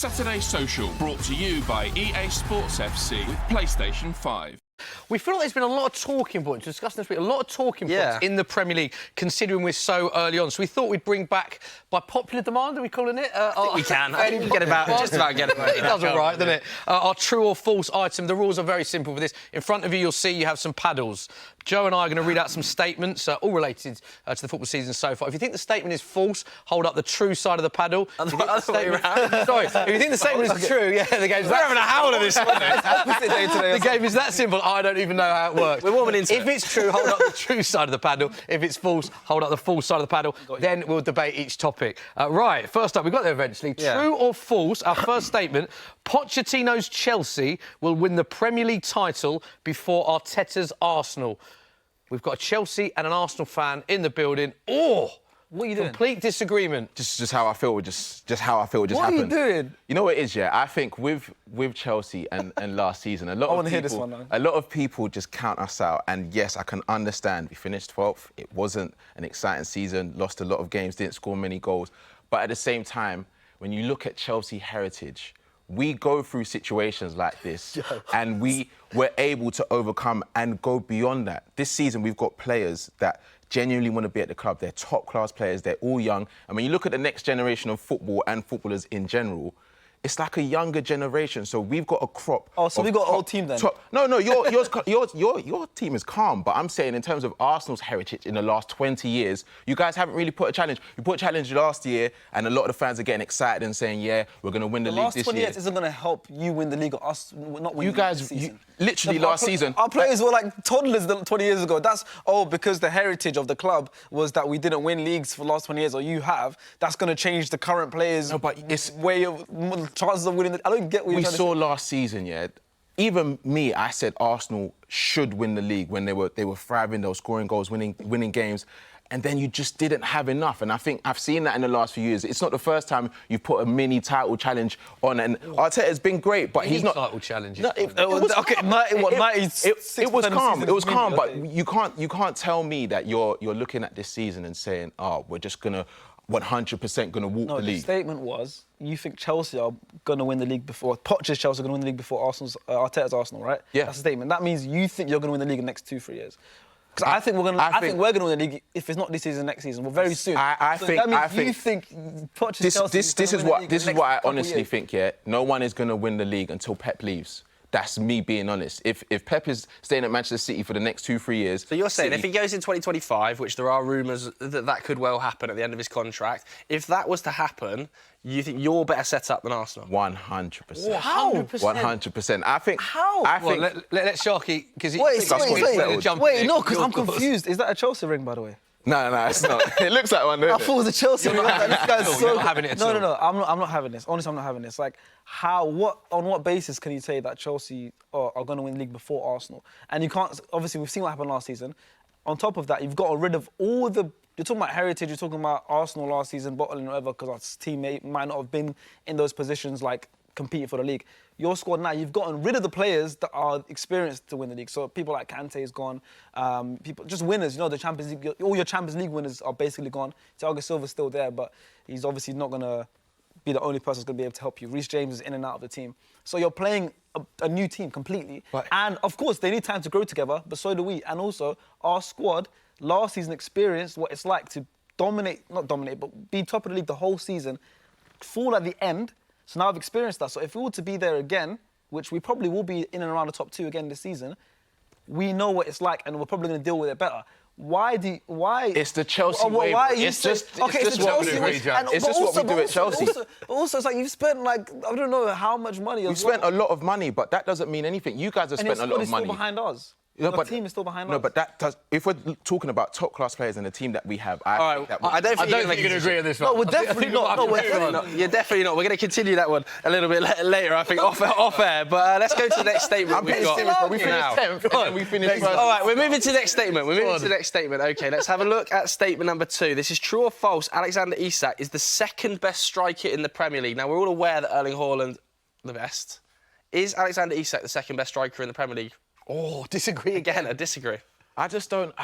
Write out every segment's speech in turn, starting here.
Saturday Social, brought to you by EA Sports FC with PlayStation 5. We feel like there's been a lot of talking points, discussing this week, a lot of talking points in the Premier League, considering we're so early on. So we thought we'd bring back, by popular demand, are we calling it? I think we can. I think we get about, just about get about it. Does all right, doesn't it? Our true or false item. The rules are very simple for this. In front of you, you'll see you have some paddles. Joe and I are going to read out some statements, all related to the football season so far. If you think the statement is false, hold up the true side of the paddle. Sorry, if you think the statement is true, the game's We're having a howl of this, the game is that simple. I don't even know how it works. We're warming into If it's true, hold up the true side of the paddle. If it's false, hold up the false side of the paddle. Then we'll debate each topic. Right, first up, we got there eventually. True or false, our first statement, Pochettino's Chelsea will win the Premier League title before Arteta's Arsenal. We've got a Chelsea and an Arsenal fan in the building. What are you doing? Complete disagreement. Just how I feel would just how I feel would just happen. What are you doing? You know what it is, I think with Chelsea and last season, a lot of people just count us out. And yes, I can understand. We finished 12th. It wasn't an exciting season. Lost a lot of games. Didn't score many goals. But at the same time, when you look at Chelsea heritage, we go through situations like this and we were able to overcome and go beyond that. This season, we've got players that genuinely want to be at the club. They're top-class players. They're all young. And when you look at the next generation of football and footballers in general, it's like a younger generation. So we've got a crop. Oh, so we've got an old team then? No, your team is calm. But I'm saying in terms of Arsenal's heritage in the last 20 years, you guys haven't really put a challenge. You put a challenge last year, and a lot of the fans are getting excited and saying, yeah, we're going to win the league this year. The last 20 years isn't going to help you win the league or us not win this season. Literally last season. Our players were like toddlers 20 years ago. That's, because the heritage of the club was that we didn't win leagues for the last 20 years, or you have. That's going to change the current players' way of chances of winning. I don't get what you're trying to say. We saw last season, even me, I said Arsenal should win the league when they were thriving, they were scoring goals, winning games. And then you just didn't have enough. And I think I've seen that in the last few years. It's not the first time you've put a mini title challenge on. And Arteta's been great, but he's not... title challenges. No, it was calm. It was calm, but you can't tell me that you're looking at this season and saying, we're just going to 100% going to walk the league. The statement was, you think Chelsea are going to win the league before... Poch's Chelsea are going to win the league before Arteta's Arsenal, right? Yeah. That's the statement. That means you think you're going to win the league in the next 2-3 years. Because I think we're going to win the league if it's not this season, next season. Well, very soon. You think Poch's Chelsea this is what I honestly think. No one is going to win the league until Pep leaves. That's me being honest. If Pep is staying at Manchester City for the next 2-3 years... So you're saying if he goes in 2025, which there are rumours that could well happen at the end of his contract, if that was to happen, you think you're better set up than Arsenal? 100%. How? 100%. I think... How? Let Sharky... Wait, no, because I'm confused. Is that a Chelsea ring, by the way? No, it's not. It looks like one, doesn't it? I thought it was a Chelsea ring. You're not having it at all. No, I'm not having this. Honestly, I'm not having this. Like, on what basis can you say that Chelsea are going to win the league before Arsenal? And you can't... Obviously, we've seen what happened last season. On top of that, you've gotten rid of all the... You're talking about heritage, you're talking about Arsenal last season, bottling whatever, because our team might not have been in those positions, like, competing for the league. Your squad now, you've gotten rid of the players that are experienced to win the league. So people like Kante is gone. People, just winners, the Champions League, all your Champions League winners are basically gone. Thiago Silva's still there, but he's obviously not going to be the only person who's going to be able to help you. Reece James is in and out of the team. So you're playing a new team completely. Right. And, of course, they need time to grow together, but so do we. And also, our squad last season experienced what it's like to not dominate, but be top of the league the whole season, fall at the end. So now I've experienced that. So if we were to be there again, which we probably will be in and around the top 2 again this season, we know what it's like and we're probably going to deal with it better. Why? It's the Chelsea way. It's just what we do at Chelsea. But also, it's like you've spent I don't know how much money. You've spent a lot of money, but that doesn't mean anything. You guys have spent a lot of money. Still behind us. The team is still behind us. No, but if we're talking about top-class players and the team that we have, I don't think you're going to agree on this one. No, we're definitely not. You're definitely not. We're going to continue that one a little bit later, I think, off air. But let's go to the next statement we've got. We finished 10th, and then we finished first. All right, we're moving to the next statement. OK, let's have a look at statement number 2. This is true or false. Alexander Isak is the second best striker in the Premier League. Now, we're all aware that Erling Haaland, the best. Is Alexander Isak the second best striker in the Premier League? Disagree again. I disagree. I just don't...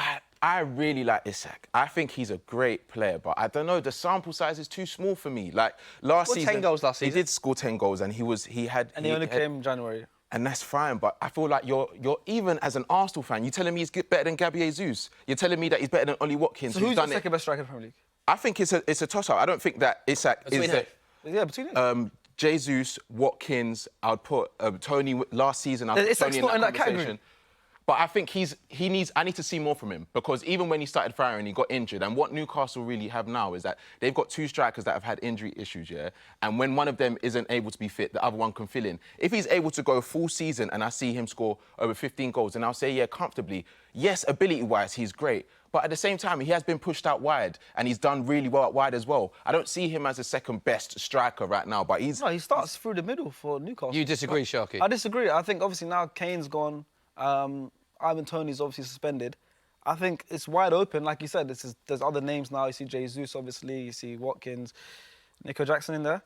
I really like Isak. I think he's a great player, but I don't know, the sample size is too small for me. Like last Scored season, 10 goals last season. He did score 10 goals, and he only came in January. And that's fine, but I feel like you're even as an Arsenal fan, you're telling me he's better than Gabby Jesus. You're telling me that he's better than Ollie Watkins. So who's the second best striker in the Premier League? I think it's a toss-up. I don't think that Isak is the... Yeah, between them. Jesus, Watkins, I'd put Tony last season. I'd put Isak's Tony not in that conversation. category. But I think I need to see more from him, because even when he started firing, he got injured. And what Newcastle really have now is that they've got two strikers that have had injury issues, yeah? And when one of them isn't able to be fit, the other one can fill in. If he's able to go full season and I see him score over 15 goals, then I'll say, yeah, comfortably. Yes, ability-wise, he's great. But at the same time, he has been pushed out wide, and he's done really well out wide as well. I don't see him as a second-best striker right now, but he's... No, he starts through the middle for Newcastle. You disagree, Sharky? I disagree. I think, obviously, now Kane's gone. Ivan Toney's obviously suspended. I think it's wide open. Like you said, there's other names now. You see Jesus, obviously. You see Watkins. Nico Jackson in there.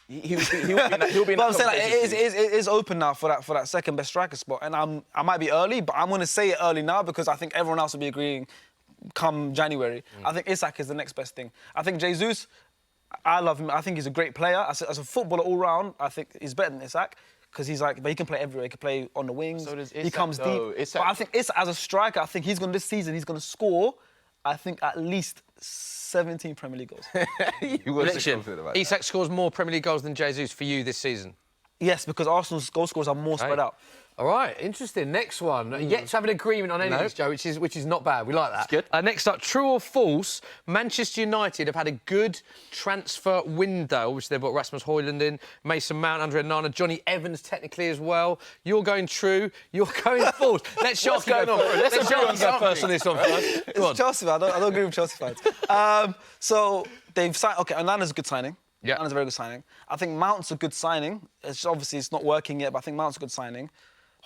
He'll be in But I'm saying, like, it is open now for that second best striker spot. And I might be early, but I'm going to say it early now because I think everyone else will be agreeing come January. I think Isak is the next best thing. I think Jesus, I love him. I think he's a great player. As a footballer all round, I think he's better than Isak. Because he's like, but he can play everywhere. He can play on the wings. So does Isak, he comes deep. But I think Isak, as a striker, I think this season he's going to score, I think, at least 17 Premier League goals. Isak scores more Premier League goals than Jesus for you this season? Yes, because Arsenal's goal scorers are more spread out. All right, interesting. Next one. Yet to have an agreement on any of these, Joe, which is not bad. We like that. It's good. Next up, true or false, Manchester United have had a good transfer window, which they've got Rasmus Højlund in, Mason Mount, Andre Onana, Johnny Evans technically as well. You're going true. You're going false. Let's Sharky go first. Let's Sharky go first on this one first. It's Chelsea, man. I don't agree with Chelsea fans. So they've signed... OK, Onana's a good signing. Yeah. Onana's a very good signing. I think Mount's a good signing. Obviously, it's not working yet, but I think Mount's a good signing.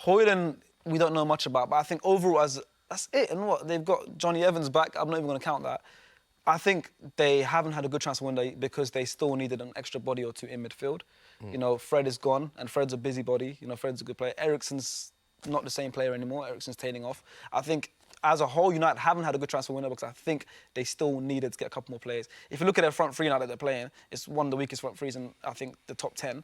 Højlund, we don't know much about, but I think overall, that's it. And what? They've got Johnny Evans back. I'm not even going to count that. I think they haven't had a good transfer window because they still needed an extra body or two in midfield. You know, Fred is gone, and Fred's a busybody. You know, Fred's a good player. Eriksen's not the same player anymore. Eriksen's tailing off. I think, as a whole, United haven't had a good transfer window because I think they still needed to get a couple more players. If you look at their front three now that they're playing, it's one of the weakest front threes in, I think, the top 10.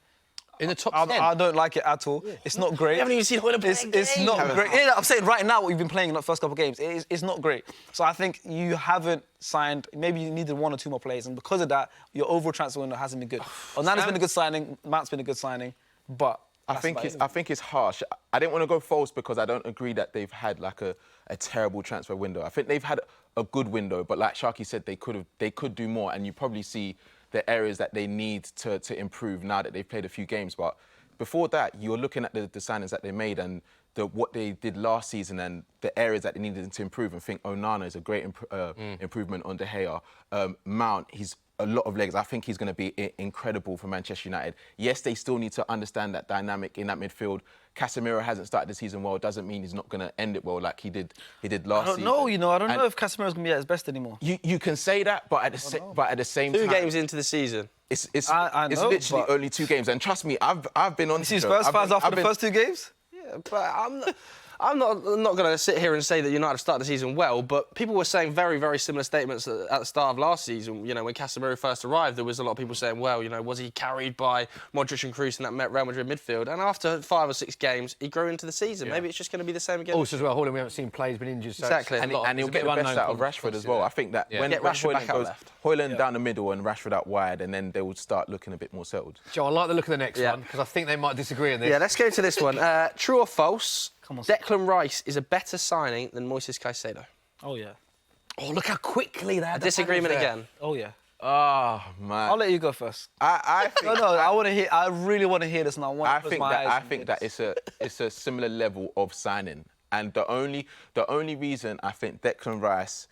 In the top 10? I don't like it at all. It's not great. You haven't even seen Højlund play a game. It's not great. Yeah, I'm saying right now what you've been playing in the first couple of games, it's not great. So I think you haven't signed, maybe you needed one or two more players, and because of that, your overall transfer window hasn't been good. Onana's been a good signing, Mount's been a good signing, but... I think it's harsh. I didn't want to go false because I don't agree that they've had like a terrible transfer window. I think they've had a good window, but like Sharky said, they could do more, and you probably see the areas that they need to improve now that they've played a few games. But before that, you're looking at the signings that they made and what they did last season and the areas that they needed to improve, and think Onana is a great improvement on De Gea. Mount, he's a lot of legs. I think he's going to be incredible for Manchester United. Yes, they still need to understand that dynamic in that midfield. Casemiro hasn't started the season well. Doesn't mean he's not going to end it well like he did last season. I don't know, I don't know if Casemiro's going to be at his best anymore. You can say that, but at the same time... 2 games into the season. It's literally only 2 games. And trust me, I've been on... You see Spurs fans after the first 2 games? Yeah, but I'm not going to sit here and say that United started the season well, but people were saying very, very similar statements at the start of last season. You know, when Casemiro first arrived, there was a lot of people saying, well, you know, was he carried by Modric and Kroos in that Real Madrid midfield? And after 5 or 6 games, he grew into the season. Maybe it's just going to be the same again. Also, as well, Højlund, we haven't seen plays, been injured. So exactly. And he'll get the best out of Rashford as well. I think that when Højlund goes... Højlund down the middle and Rashford out wide, and then they would start looking a bit more settled. Joe, I like the look of the next one, because I think they might disagree on this. Yeah, let's go to this one. True or false? Come on. Declan Rice is a better signing than Moises Caicedo. Oh, yeah. Oh, look how quickly they had the Disagreement panels there. again. Oh, yeah. Oh, man. I'll let you go first. I think... No, I want to hear... I really want to hear this, and I think that it's a similar level of signing. And the only reason I think Declan Rice...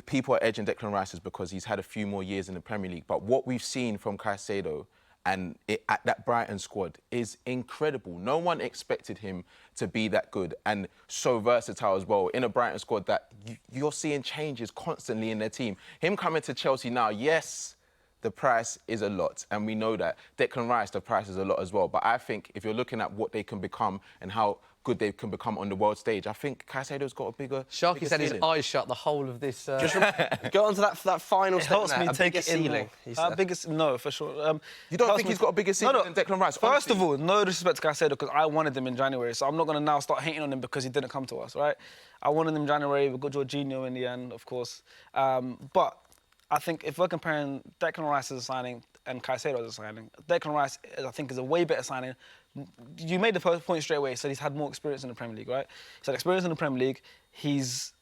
People are edging Declan Rice is because he's had a few more years in the Premier League. But what we've seen from Caicedo and at that Brighton squad is incredible. No one expected him to be that good and so versatile as well in a Brighton squad that you're seeing changes constantly in their team. Him coming to Chelsea now, yes, the price is a lot, and we know that. Declan Rice, the price is a lot as well. But I think if you're looking at what they can become and how good they can become on the world stage, I think Caicedo's got a bigger. Sharky said his ceiling. eyes shut the whole of this. Just go on to that final Helps statement. me A take bigger it in ceiling. more. No, for sure. You don't think he's got a bigger ceiling than Declan Rice? First honestly? of all, no disrespect to Caicedo, because I wanted him in January, so I'm not going to now start hating on him because he didn't come to us, right? I wanted him in January. We got Jorginho in the end, of course. But I think if we're comparing Declan Rice as a signing and Caicedo as a signing, Declan Rice, I think, is a way better signing. You made the first point straight away. He said he's had more experience in the Premier League, right? He's had experience in the Premier League. He's,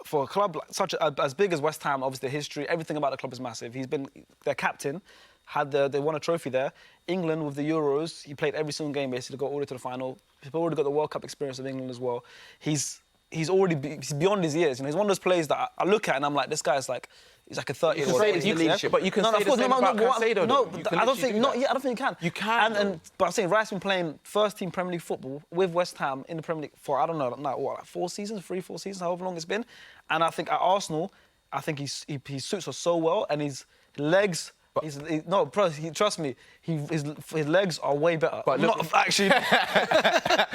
for a club such as big as West Ham, obviously the history, everything about the club is massive. He's been their captain. They won a trophy there. England with the Euros, he played every single game basically, got all the way to the final. He's already got the World Cup experience of England as well. He's beyond his years. You know, he's one of those players that I look at and I'm like, this guy's like, he's like a 30-year-old. But you can say the same about Caicedo, No, though. I don't think you can. You can. But I'm saying Rice been playing first-team Premier League football with West Ham in the Premier League for, I don't know, like 4 seasons, 4 seasons, however long it's been. And I think at Arsenal, I think he suits us so well, and his legs. Trust me, his legs are way better. But look, not actually. I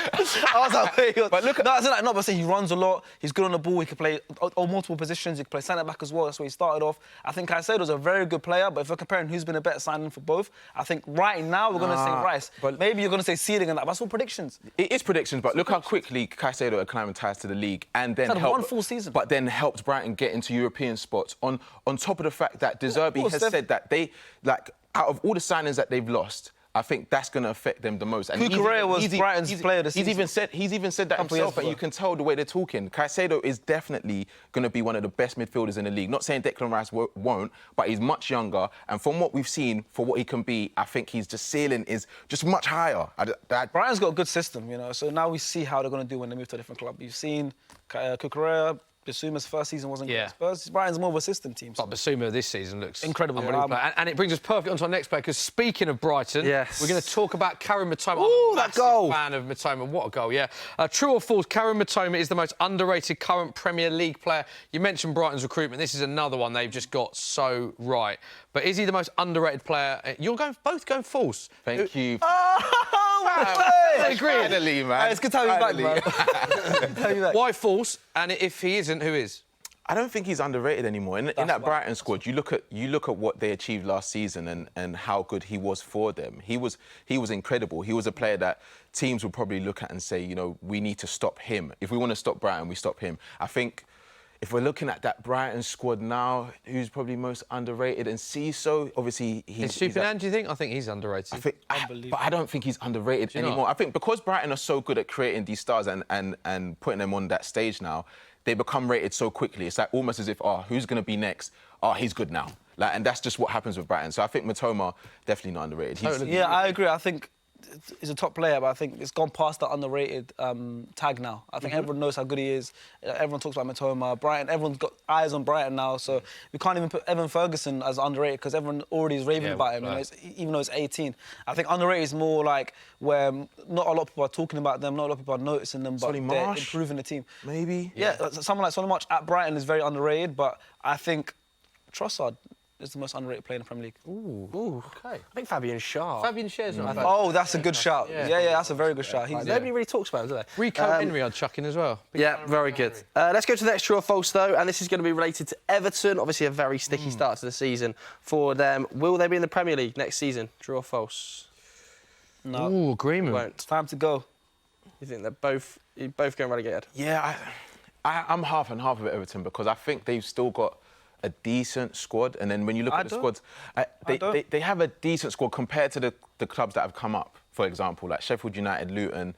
was like, but look, but say he runs a lot. He's good on the ball. He can play on multiple positions. He can play centre back as well. That's where he started off. I think Caicedo's a very good player. But if we're comparing who's been a better signing for both, I think right now we're going to say Rice. But maybe you're going to say ceiling and that. But that's all predictions. It is predictions. But look how quickly Caicedo acclimatised to the league and then helped 1 full season. But then helped Brighton get into European spots. On top of the fact that De Zerbi has said that they, like, out of all the signings that they've lost, I think that's going to affect them the most. And Cucurella was Brighton's player of the season. He's even said that himself, and you can tell the way they're talking. Caicedo is definitely going to be one of the best midfielders in the league. Not saying Declan Rice won't, but he's much younger. And from what we've seen, for what he can be, I think his ceiling is just much higher. Brighton's got a good system, you know. So now we see how they're going to do when they move to a different club. You've seen Cucurella. Basuma's first season wasn't good. Spurs, Brighton's more of a system team. But Basuma this season looks incredible. And it brings us perfectly onto our next player, because speaking of Brighton, we're going to talk about Karim Mitoma. Ooh, that goal! Fan of Mitoma. What a goal, yeah. True or false, Karim Mitoma is the most underrated current Premier League player. You mentioned Brighton's recruitment. This is another one they've just got so right. But is he the most underrated player? You're both going false. Thank you. I agree. Finally, man. It's good to have you back, man. Why false? And if he isn't, who is? I don't think he's underrated anymore. In that Brighton squad, you look at what they achieved last season and how good he was for them. He was incredible. He was a player that teams would probably look at and say, you know, we need to stop him. If we want to stop Brighton, we stop him. I think if we're looking at that Brighton squad now, who's probably most underrated and Ciso, obviously he's... Stupinan, do you think? I think he's underrated. But I don't think he's underrated anymore. I think because Brighton are so good at creating these stars and putting them on that stage now, they become rated so quickly. It's like almost as if, who's going to be next? He's good now. Like, and that's just what happens with Brighton. So I think Mitoma, definitely not underrated. I agree. I think he's a top player, but I think it's gone past that underrated tag now. I think everyone knows how good he is. Everyone talks about Mitoma. Brighton, everyone's got eyes on Brighton now, so we can't even put Evan Ferguson as underrated because everyone already is raving about him, right. You know, even though he's 18. I think underrated is more like where not a lot of people are talking about them, not a lot of people are noticing them, but they're improving the team. Maybe? Yeah, someone like Solly March at Brighton is very underrated, but I think Trossard is the most underrated player in the Premier League. Ooh, okay. I think Fabian Schär. Fabian Schär's not bad. Oh, that's a good shout. Yeah, that's a very good shout. Nobody really talks about him, do they? Rico Henry I'd chuck in as well. Very good. Let's go to the next true or false, though, and this is going to be related to Everton. Obviously, a very sticky start to the season for them. Will they be in the Premier League next season? True or false? No. Ooh, agreement. Won't. It's time to go. You think they're both going relegated? Yeah, I'm half and half of Everton because I think they've still got a decent squad, and then when you look at the squads, they have a decent squad compared to the clubs that have come up, for example, like Sheffield United, Luton.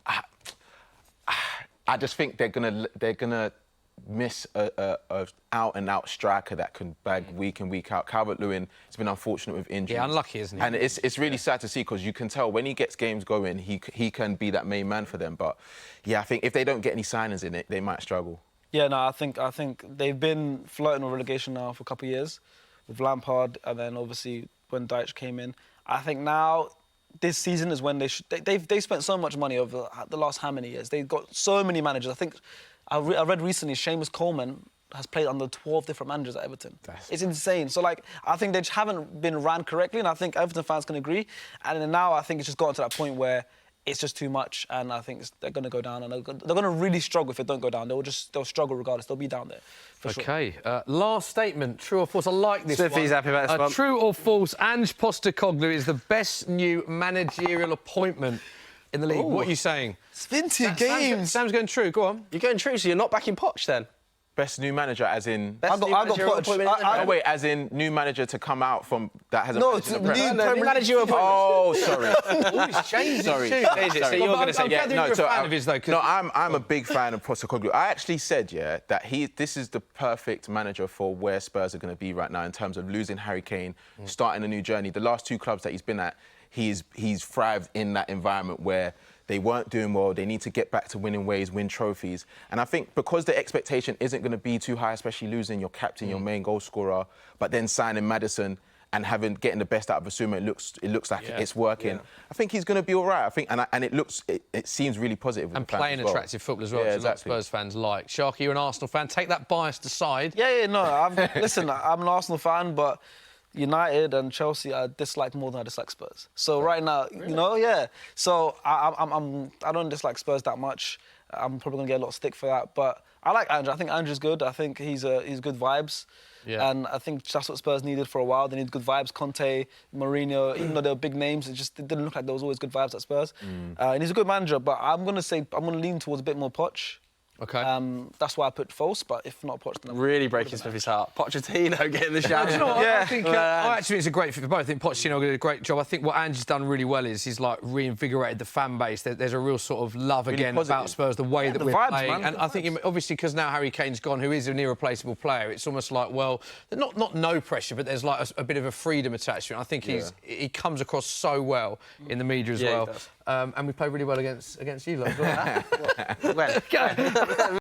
I just think they're gonna miss a out-and-out striker that can bag week in, week out. Calvert-Lewin has been unfortunate with injuries. Yeah, unlucky, isn't he? And it's really sad to see because you can tell when he gets games going, he can be that main man for them. But yeah, I think if they don't get any signings in it, they might struggle. Yeah, no, I think they've been flirting with relegation now for a couple of years with Lampard, and then obviously when Dyche came in. I think now this season is when they've spent so much money over the last how many years. They've got so many managers. I think I read recently Seamus Coleman has played under 12 different managers at Everton. It's insane. So, like, I think they just haven't been ran correctly, and I think Everton fans can agree. And then now I think it's just gotten to that point where it's just too much, and I think they're going to go down, and they're going to really struggle if they don't go down. They'll struggle regardless. They'll be down there. Okay. Sure. Last statement, true or false? I like this Smithy's happy about this one. True or false? Ange Postecoglou is the best new managerial appointment in the league. Ooh. What are you saying? It's been 2 games. Sam's going true. Go on. You're going true, so you're not backing Poch then? Best new manager, as in... I got Poch. Wait, as in new manager to come out from... that hasn't... No, it's new manager. Oh, sorry. Oh, he's changed. Sorry. So you're going to say... you're a fan of his, though. No, I'm a big fan of Postecoglou. I actually said, that this is the perfect manager for where Spurs are going to be right now in terms of losing Harry Kane, starting a new journey. The last 2 clubs that he's been at, he's thrived in that environment where they weren't doing well. They need to get back to winning ways, win trophies. And I think because the expectation isn't going to be too high, especially losing your captain, your main goal scorer, but then signing Maddison and getting the best out of Basuma, it looks like it's working. Yeah. I think he's going to be all right. I think, and it seems really positive. And playing attractive football as well, which exactly. Spurs fans like. Sharky, you're an Arsenal fan. Take that bias aside. No. Listen, I'm an Arsenal fan, but United and Chelsea I dislike more than I dislike Spurs. So right now, really? So I don't dislike Spurs that much. I'm probably going to get a lot of stick for that, but I like Andrew. I think Andrew's good. I think he's good vibes. Yeah. And I think that's what Spurs needed for a while. They needed good vibes. Conte, Mourinho, even though they were big names, it didn't look like there was always good vibes at Spurs. And he's a good manager, but I'm going to lean towards a bit more Poch. Okay. That's why I put false, but if not Poch, then really breaking Smithy's heart. Pochettino getting the shout. You know what? I think I actually think it's a great fit for both. I think Pochettino did a great job. I think what Ange's done really well is he's like reinvigorated the fan base. There's a real sort of love really again positive. About Spurs, the way that we're playing. Man, and I think obviously because now Harry Kane's gone, who is an irreplaceable player, it's almost like, well, not no pressure, but there's like a bit of a freedom attached to it. I think he comes across so well in the media as well. And we played really well against you lot. Well.